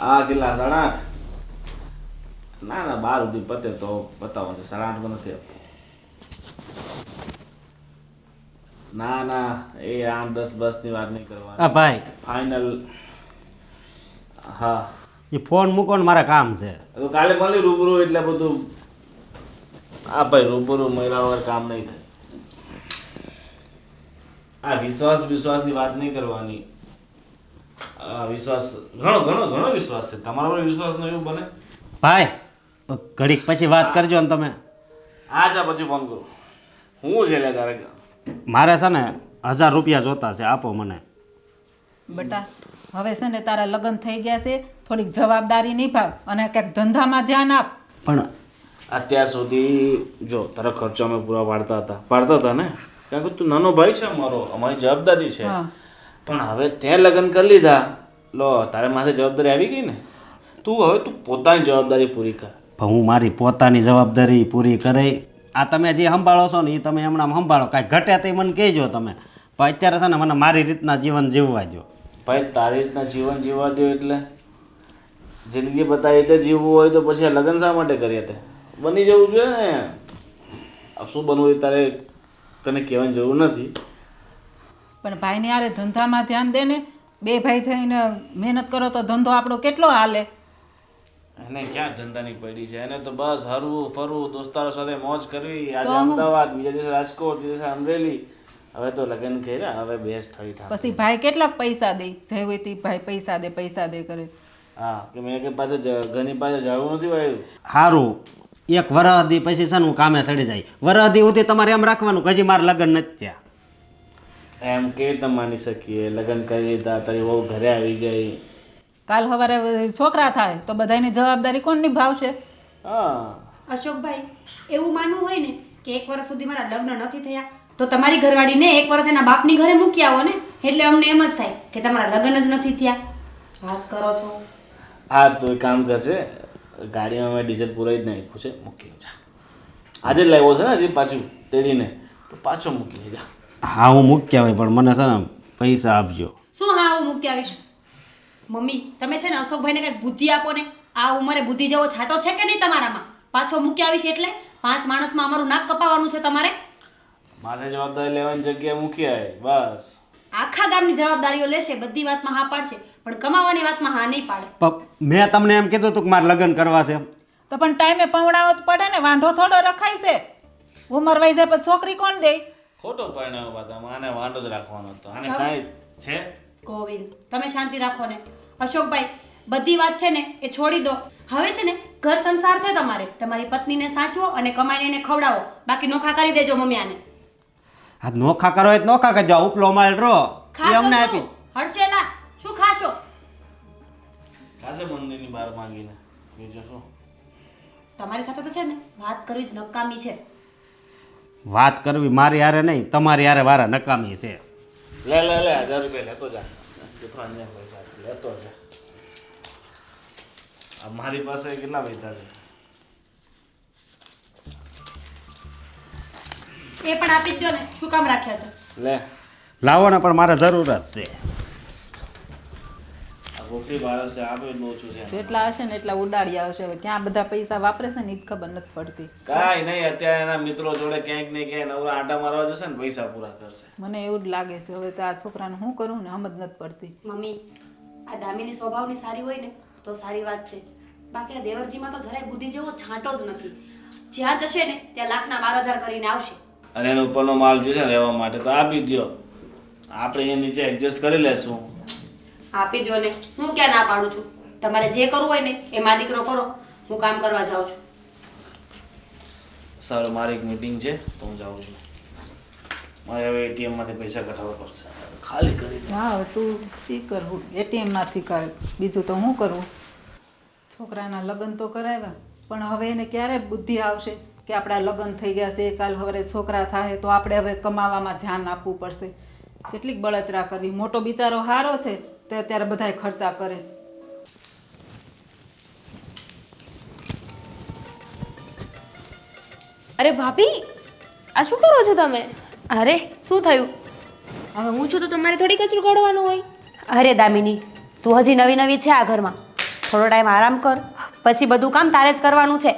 આ કેટલા 8:30? ના ના 12 સુધી પતે તો બતાવો છે 8:30 માં નથી આપતો. ના ના એ 8-10 બસની વાત નહીં કરવાની. હા ભાઈ ફાઇનલ. હા એ ફોન મૂકો ને મારા કામ છે. તો કાલે મળી રૂબરૂ એટલે બધું. હા ભાઈ રૂબરૂ મળ્યા વગર કામ નહીં થાય. આ વિશ્વાસની વાત નહીં કરવાની. વિશ્વાસ ઘણો ઘણો ઘણો વિશ્વાસ છે તમારા પર. વિશ્વાસ નો એવું બને ભાઈ ઘડીક પછી વાત કરજો ને તમે. હા જા પછી ફોન કરું. હું છે લે તારે? મારે છે ને 1000 રૂપિયા જોતા છે, આપો મને. બેટા હવે છે ને તારા લગ્ન થઈ ગયા છે, થોડીક જવાબદારી નિભાવ અને ક્યાંક ધંધામાં ધ્યાન આપ. પણ અત્યાર સુધી જો તારો ખર્ચો અમે પૂરા પાડતા હતા ને, કારણ કે તું નાનો ભાઈ છે અમારો, અમારી જવાબદારી છે. હા. પણ હવે તે લગ્ન કરી લીધા, લો તારે માથે જવાબદારી આવી ગઈ ને. તું પોતાની જવાબદારી પૂરી કર. પણ હું મારી પોતાની જવાબદારી પૂરી કરે. આ તમે જે સંભાળો છો ને એ તમે હમણાં સંભાળો, કાંઈ ઘટે તો મને કહેજો તમે. પણ અત્યારે છે ને મને મારી રીતના જીવન જીવવા દો. ભાઈ તારી રીતના જીવન જીવવા દો એટલે જિંદગી બતાવી રીતે જીવવું હોય તો પછી આ લગ્ન શા માટે કરીએ? તે બની જવું જોઈએ ને. શું બનવું એ તારે તને કહેવાની જરૂર નથી. પણ ભાઈને યારે ધંધામાં ધ્યાન દે ને. બે ભાઈ થઈને મહેનત કરો તો ધંધો આપણો કેટલો હાલે. એને ક્યાં ધંધાની પડી છે? એને તો બસ હરવું ફરવું, દોસ્તારો સાથે મોજ કરવી. આજે તો હું? અમદાવાદ, બીજા દિવસે રાજકોટ, બીજા દિવસે અમરેલી. હવે તો લગ્ન કર્યા, હવે બેસ થઈ ઠાક. પછી ભાઈ કેટલાક પૈસા દે, જય હોય તે ભાઈ પૈસા દે કરે. હા કે મેં કે પાસે ઘરની પાસે જવું નથી ભાઈ. સારું, એક વરહ દી પછી છે ને હું કામે ચડી જાય. વરહ દી સુધી તમારે એમ રાખવાનું કે હજી મારે લગ્ન નથી થયા. એમ કે તમે માની શકીએ? લગ્ન કરી લીધા, તારી વહુ ઘરે આવી ગઈ. કાલ સવારે છોકરા થાય તો બધાની જવાબદારી કોણ નિભાવશે? હા અશોકભાઈ, એવું માનવું હોય ને કે 1 વર્ષ સુધી મારા લગ્ન નથી થયા તો તમારી ઘરવાળીને 1 વર્ષ એના બાપની ઘરે મૂકી આવો ને. એટલે અમને એમ જ થાય કે તમારા લગ્ન જ નથી થયા. વાત કરો છો. હા તો એક કામ કરશે, ગાડીમાં મેં ડીઝલ પુરાઈ જ નાખ્યું છે, મૂકી જા. આજે જ લાવ્યો છે ને હજી પાછું તેડીને, તો પાછો મૂકી જા. હા હું મૂકી આવે, પણ મને છે ને પૈસા આપજો. શું હા હું મૂકી આવીશ? મમ્મી તમે છે ને અશોકભાઈને કંઈક બુદ્ધિ આપો ને. આ ઉંમરે બુદ્ધિ જેવો છાંટો છે કે નહીં તમારામાં? પાછો મૂકી આવીશ એટલે 5 માણસમાં અમારું નાક કપાવવાનું છે તમારે? માથે જવાબદારી લેવાની જગ્યાએ મૂકી આવે બસ. આખા ગામની જવાબદારીઓ લેશે, બધી વાતમાં હા પાડશે, પણ કમાવાની વાતમાં હા નહીં પાડે. મેં તમને એમ કીધું હતું કે મારે લગ્ન કરવા છે. તો પણ ટાઈમે પવડાવો જ પડે ને. વાંઢો થોડો રખાય છે? ઉંમર વહી જાય પછી છોકરી કોણ દે? ખોટો પરિણામ હતા. આને વાંધો જ રાખવાનો હતો. આને કાંઈ છે? ગોવિંદ તમે શાંતિ રાખો ને. અશોકભાઈ બધી વાત છે ને એ છોડી દો. હવે છે ને ઘર સંસાર છે તમારે. તમારી પત્નીને સાચવો અને કમાઈને એને ખવડાવો. બાકી નોખા કરી દેજો મમ્મી આને. આ નોખા કરો હોય તો નોખા કરજો. ઉપલો માલ રો એ ખાશો અમને શું? આપી. હર્ષેલા શું ખાશો? ખાસે મંદિરની બહાર માંગીને બીજું શું? તમારી સાથે તો છે ને વાત કરવી જ નકામી છે. વાત કરવી મારી હારે નહીં, તમારી હારે વારા નકામી છે. લે 1000 રૂપિયા લેતો જા. દુકાનને પૈસા લેતો જા. આ મારી પાસે કેટલા પૈસા છે? એ પણ આપી જ દો ને. શું કામ રાખ્યા છે? લે લાવો ને, પણ મારે જરૂર જ છે. આ ભૂખી ભારત છે, આપે જ ઓછું છે. જેટલા હશે ને એટલા ઉડાડી આવશે. હવે ક્યાં બધા પૈસા વાપરે છે ને એ જ ખબર નથી પડતી. કાંઈ નહીં, અત્યારે એના મિત્રો જોડે ક્યાંક ને ક્યાંક નવરા આટા મારવા જશે ને પૈસા પૂરા કરશે. મને એવું જ લાગે છે. હવે તો આ છોકરાને શું કરું ને સમજ નથી પડતી. મમ્મી આ દામીની સ્વભાવની સારી હોય ને તો સારી વાત છે. બાકી આ દેવરજીમાં તો જરાય બુદ્ધિ જેવો છાંટો જ નથી. જ્યાં જશે ને ત્યાં લાખના 12,000 કરીને આવશે. અને એનો ઉપરનો માલ જોઈશે ને રહેવા માટે તો આપી દો. આપણે અહીંયા નીચે એડજસ્ટ કરી લેશું. આપી દો ને. હું ક્યાં ના પાડું છું. તમારે જે કરવું હોય ને એ મા દીકરો કરો. હું કામ કરવા જાઉં છું. સારું, મારી એક મીટિંગ છે તો હું જાઉં છું. મારે હવે એટીએમ માંથી પૈસા કઢાવવા પડશે. ખાલી કરી દો. હા હવે તું શી કરવું? એટીએમ માંથી કર. બીજું તો શું કરવું? છોકરાના લગ્ન તો કરાવ્યા, પણ હવે એને ક્યારે બુદ્ધિ આવશે કે આપણા લગ્ન થઈ ગયા છે, કાલ હવે છોકરા થાય તો આપણે હવે કમાવામાં ધ્યાન આપવું પડશે. કેટલીક બળતરા કરવી. મોટો બિચારો હારો છે તે અત્યારે બધાય ખર્ચા કરે છે. અરે ભાભી, આ શું કરો છો તમે? અરે શું થયું? હવે હું છું તો તમારે થોડી કચરું કાઢવાનું હોય. અરે દામિની તું હજી નવી નવી છે આ ઘરમાં. થોડો ટાઈમ આરામ કર, પછી બધું કામ તારે જ કરવાનું છે.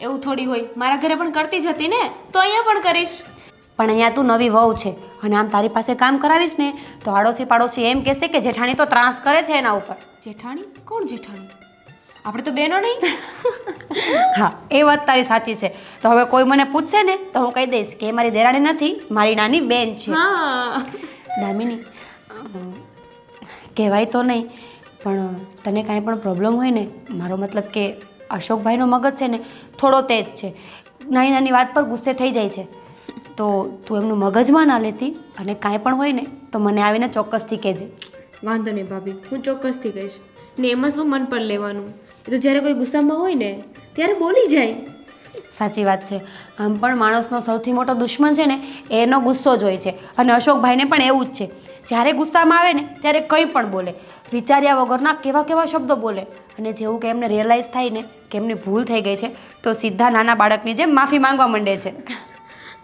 એવું થોડી હોય, મારા ઘરે પણ કરતી જ હતી ને, તો અહીંયા પણ કરીશ. પણ અહીંયા તું નવી વહુ છે અને આમ તારી પાસે કામ કરાવીશ ને તો આડોશી પાડોશી એમ કહેશે કે જેઠાણી તો ત્રાસ કરે છે એના ઉપર. જેઠાણી? કોણ જેઠાણી? આપણે તો બહેનો નહીં. હા, એ વાત તારી સાચી છે. તો હવે કોઈ મને પૂછશે ને તો હું કહી દઈશ કે એ મારી દેરાણી નથી, મારી નાની બેન છે. હા. દામિની, કહેવાય તો નહીં પણ તને કાંઈ પણ પ્રોબ્લેમ હોય ને, મારો મતલબ કે અશોકભાઈનો મગજ છે ને થોડો તેજ છે, નાની નાની વાત પર ગુસ્સે થઈ જાય છે. તો તું એમનું મગજમાં ના લેતી અને કાંઈ પણ હોય ને તો મને આવીને ચોક્કસથી કહેજે. વાંધો નહીં ભાભી, હું ચોક્કસથી કહીશ. ને એમાં શું મન પર લેવાનું? એ તો જ્યારે કોઈ ગુસ્સામાં હોય ને ત્યારે બોલી જાય. સાચી વાત છે. આમ પણ માણસનો સૌથી મોટો દુશ્મન છે ને એનો ગુસ્સો જ હોય છે અને અશોકભાઈને પણ એવું જ છે. જ્યારે ગુસ્સામાં આવે ને ત્યારે કંઈ પણ બોલે, વિચાર્યા વગરના કેવા કેવા શબ્દો બોલે અને જેવું કે એમને રિયલાઇઝ થાય ને કે એમની ભૂલ થઈ ગઈ છે તો સીધા નાના બાળકની જેમ માફી માંગવા માંડે છે.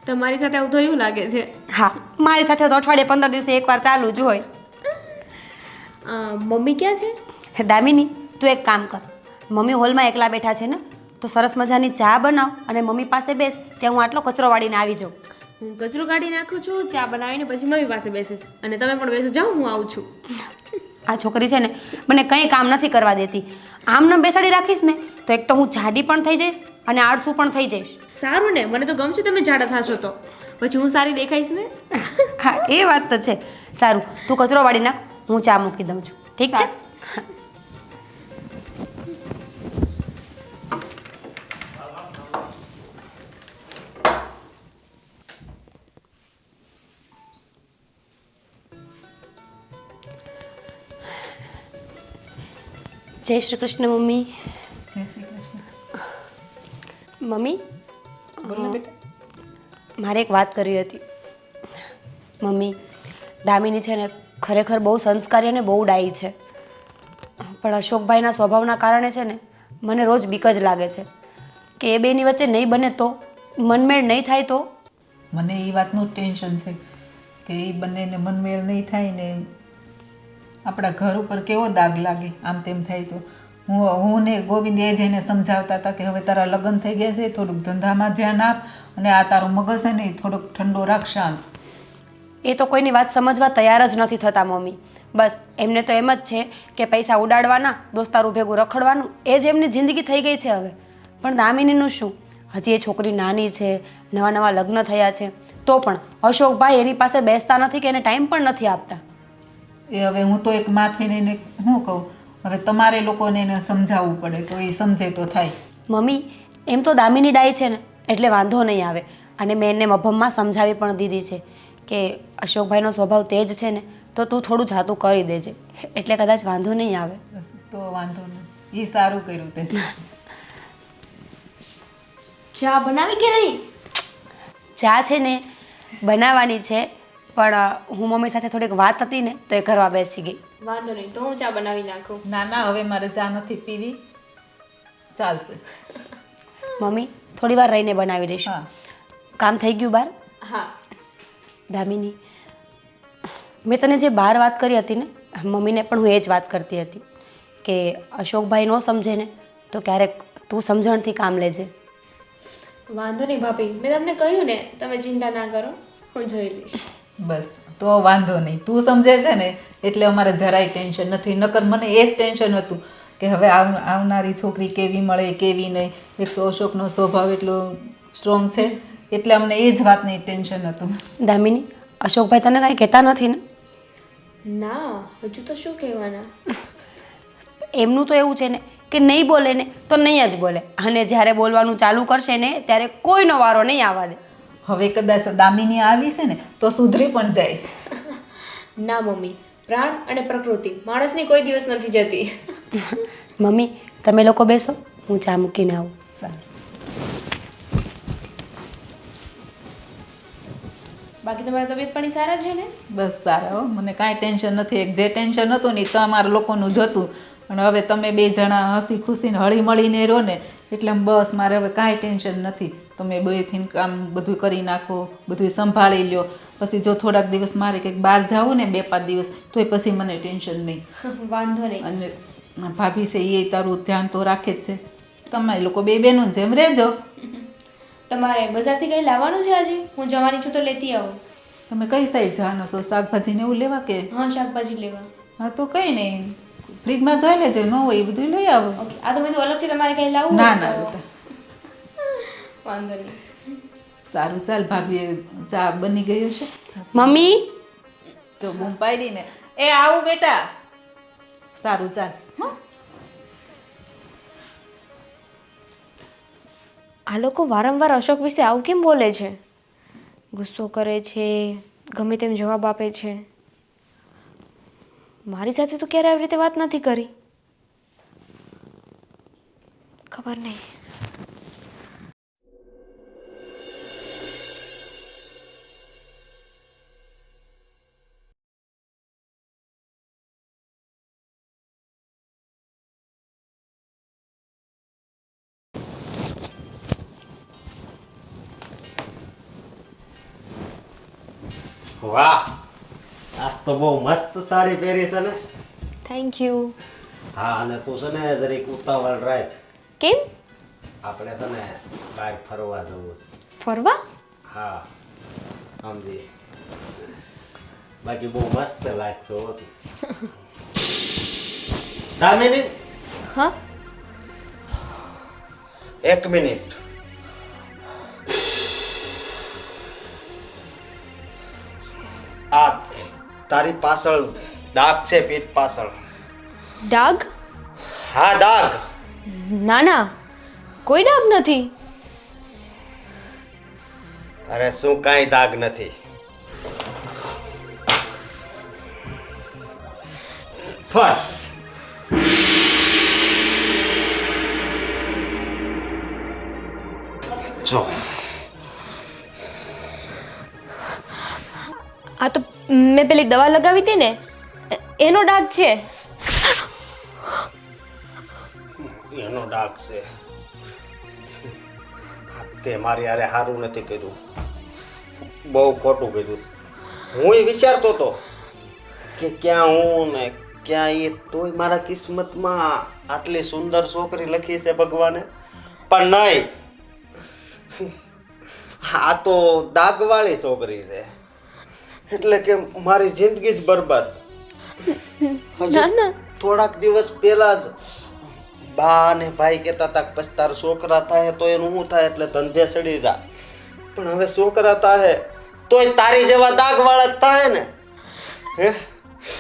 તમારી સાથે આવું થયું લાગે છે. હા, મારી સાથે તો અઠવાડિયે 15 દિવસે એકવાર ચાલુ જ હોય. મમ્મી ક્યાં છે? દામિની, તું એક કામ કર, મમ્મી હોલમાં એકલા બેઠા છે ને તો સરસ મજાની ચા બનાવ અને મમ્મી પાસે બેસ, ત્યાં હું આટલો કચરો વાળીને આવી જાઉં. હું કચરો કાઢી નાખું છું, ચા બનાવીને પછી મમ્મી પાસે બેસીશ અને તમે પણ બેસો જાઓ, હું આવું છું. આ છોકરી છે ને મને કંઈ કામ નથી કરવા દેતી. આમ ન બેસાડી રાખીશ ને તો એક તો હું જાડી પણ થઈ જઈશ અને આળસુ પણ થઈ જઈશ. સારું ને, મને તો ગમશે તમે જાડા થશો તો, પછી હું સારી દેખાઈશ ને. હા, એ વાત તો છે. સારું, તું કચરો વાળી નાખ, હું ચા મૂકી દઉં છું. ઠીક છે? જય શ્રી કૃષ્ણ મમ્મી. જય શ્રી કૃષ્ણ. મમ્મી, બોલો બેટા. મારે એક વાત કરવી હતી. મમ્મી, દામિની છે ને ખરેખર બહુ સંસ્કારી અને બહુ ડાઈ છે, પણ અશોકભાઈના સ્વભાવના કારણે છે ને મને રોજ બીક જ લાગે છે કે એ બેની વચ્ચે નહીં બને તો, મનમેળ નહીં થાય તો. મને એ વાતનું ટેન્શન છે કે એ બંનેને મનમેળ નહીં થાય ને આપણા ઘર ઉપર કેવો દાગ લાગે આમ તેમ થાય તો. હું ને ગોવિંદ એ જઈને સમજાવતા હતા કે હવે તારા લગ્ન થઈ ગયા છે, થોડુંક ધંધામાં ધ્યાન આપ અને આ તારું મગજ છે ને એ થોડોક ઠંડો રાખ, શાંત. એ તો કોઈની વાત સમજવા તૈયાર જ નથી થતા મમ્મી. બસ એમને તો એમ જ છે કે પૈસા ઉડાડવાના, દોસ્તારું ભેગું રખડવાનું, એ જ એમની જિંદગી થઈ ગઈ છે હવે. પણ દામિનીનું શું? હજી એ છોકરી નાની છે, નવા નવા લગ્ન થયા છે, તો પણ અશોકભાઈ એની પાસે બેસતા નથી કે એને ટાઈમ પણ નથી આપતા. એ હવે હું તો એક માં થઈને એને શું કહું, હવે તમારે લોકોને એને સમજાવવું પડે તો એ સમજે તો થાય. મમ્મી, એમ તો દામિની ડાઈ છે ને એટલે વાંધો નહીં આવે અને મેં એને મભમમાં સમજાવી પણ દીધી છે કે અશોકભાઈનો સ્વભાવ તેજ છે ને તો તું થોડું જાતું કરી દેજે, એટલે કદાચ વાંધો નહીં આવે. બસ તો વાંધો નહીં, એ સારું કર્યું તે. ચા બનાવી કે નહીં? ચા છે ને બનાવવાની છે, પણ હું મમ્મી સાથે થોડીક વાત હતી ને તો એ કરવા બેસી ગઈ. વાંધો નહીં, તો હું ચા બનાવી નાખું. ના ના, હવે મારે ચા નથી પીવી, ચાલશે. મમ્મી, થોડી વાર રહીને બનાવી દઈશું. હા. કામ થઈ ગયું બહાર? હા. દામિની, મેં તને જે બહાર વાત કરી હતી ને, મમ્મીને પણ હું એ જ વાત કરતી હતી કે અશોકભાઈ ન સમજે ને તો ક્યારેક તું સમજણથી કામ લેજે. વાંધો નહીં ભાભી, મેં તમને કહ્યું ને, તમે ચિંતા ના કરો, હું જોઈ લઈશ. બસ તો વાંધો નહીં, તું સમજે છે ને એટલે અમારે જરાય ટેન્શન નથી. નકર મને એ જ ટેન્શન હતું કે હવે આવનારી છોકરી કેવી મળે કેવી નહીં. એક તો અશોકનો સ્વભાવ એટલો સ્ટ્રોંગ છે એટલે અમને એ જ વાતની ટેન્શન હતું. દામિની, અશોકભાઈ તને કાંઈ કહેતા નથી ને? ના, હજુ તો શું કહેવાના. એમનું તો એવું છે ને કે નહીં બોલે ને તો નહીં જ બોલે, અને જ્યારે બોલવાનું ચાલુ કરશે ને ત્યારે કોઈનો વારો નહીં આવવા દે. હવે કદાચ દામિની આવી છે ને તો સુધરી પણ જાય. ના મમ્મી, પ્રાણ અને પ્રકૃતિ માણસની કોઈ દિવસ નથી જતી. મમ્મી, તમે લોકો બેસો, હું ચા મૂકીને આવું. સારું. બાકી તમારા તબિયત પાણી સારા છે ને? બસ સારા હો, મને કાંઈ ટેન્શન નથી. એક જે ટેન્શન હતું ને તો અમારા લોકોનું જ હતું, અને હવે તમે બે જણા હસી ખુશીને હળી મળીને રહો ને એટલે બસ મારે હવે કાંઈ ટેન્શન નથી. તમે બેથી કામ બધું કરી નાખો, બધું સંભાળી લ્યો. પછી જો થોડાક દિવસ મારે કંઈક બહાર જાવું ને 2-5 દિવસ તોય પછી મને ટેન્શન નહીં. વાંધો નહીં. અને ભાભી છે એ તારું ધ્યાન તો રાખે જ છે. તમે લોકો બે બહેનો જેમ રહેજો. તમારે બજારથી કંઈ લાવવાનું છે આજે? હું જવાની છું તો લેતી આવું. તમે કઈ સાઈડ જવાના છો? શાકભાજી ને એવું લેવા કે? હા, શાકભાજી લેવા. હા તો કંઈ નહીં, ફ્રીજમાં જોઈ લેજો, ન હોય એ બધું લઈ આવો. ઓકે, આ તો બધું અલગથી તમારે કંઈ લાવવું ના હોય ના તો બેટા. વાંધો નહીં. સારું ચાલ, ભાભીએ ચા બની ગયો છે. મમ્મી, જો બૂમ પાડીને એ આવું બેટા. સારું ચાલ. હં? આ લોકો વારંવાર અશોક વિશે આવું કેમ બોલે છે? ગુસ્સો કરે છે, ગમે તેમ જવાબ આપે છે. મારી સાથે તો ક્યારે આવી રીતે વાત નથી કરી. ખબર નહીં. વાહ, આજ તો બહુ મસ્ત સાડી પહેરી છે ને. Thank you. હા, અને તું છે ને જરીક ઉતાવળ રાખ. કેમ? આપણે છે ને બહાર ફરવા જવું છે. ફરવા? હા, સમજી. બાકી બહુ મસ્ત લાગશો તું. દામિની, હા. 1 મિનિટ. આ તારી પાછળ દાગ છે, પીઠ પાછળ. ડાઘ? હા, દાગ. ના ના, કોઈ ડાઘ નથી. અરે શું કાંઈ દાગ નથી. ફર. જો આ તો મેં પેલી દવા લગાવી હતી ને એનો ડાઘ છે. એનો ડાઘ છે. તે મારી હારે સારું નથી કર્યું, બહુ ખોટું કર્યું છે. હું એ વિચારતો હતો કે ક્યાં હું ને ક્યાં એ, તોય મારા કિસ્મતમાં આટલી સુંદર છોકરી લખી છે ભગવાને, પણ નહીં, આ તો દાગવાળી છોકરી છે. એટલે કે મારી જિંદગી જ બરબાદ. ના ના, થોડાક દિવસ પહેલા જ બા અને ભાઈ કહેતા હતા કે પછી તારા છોકરા થાય તો એનું શું થાય, એટલે ધંધે ચડી જા. પણ હવે છોકરા થાય તોય તારી જેવા દાગવાળા જ થાય ને. હે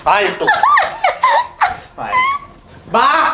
હાલ તું બા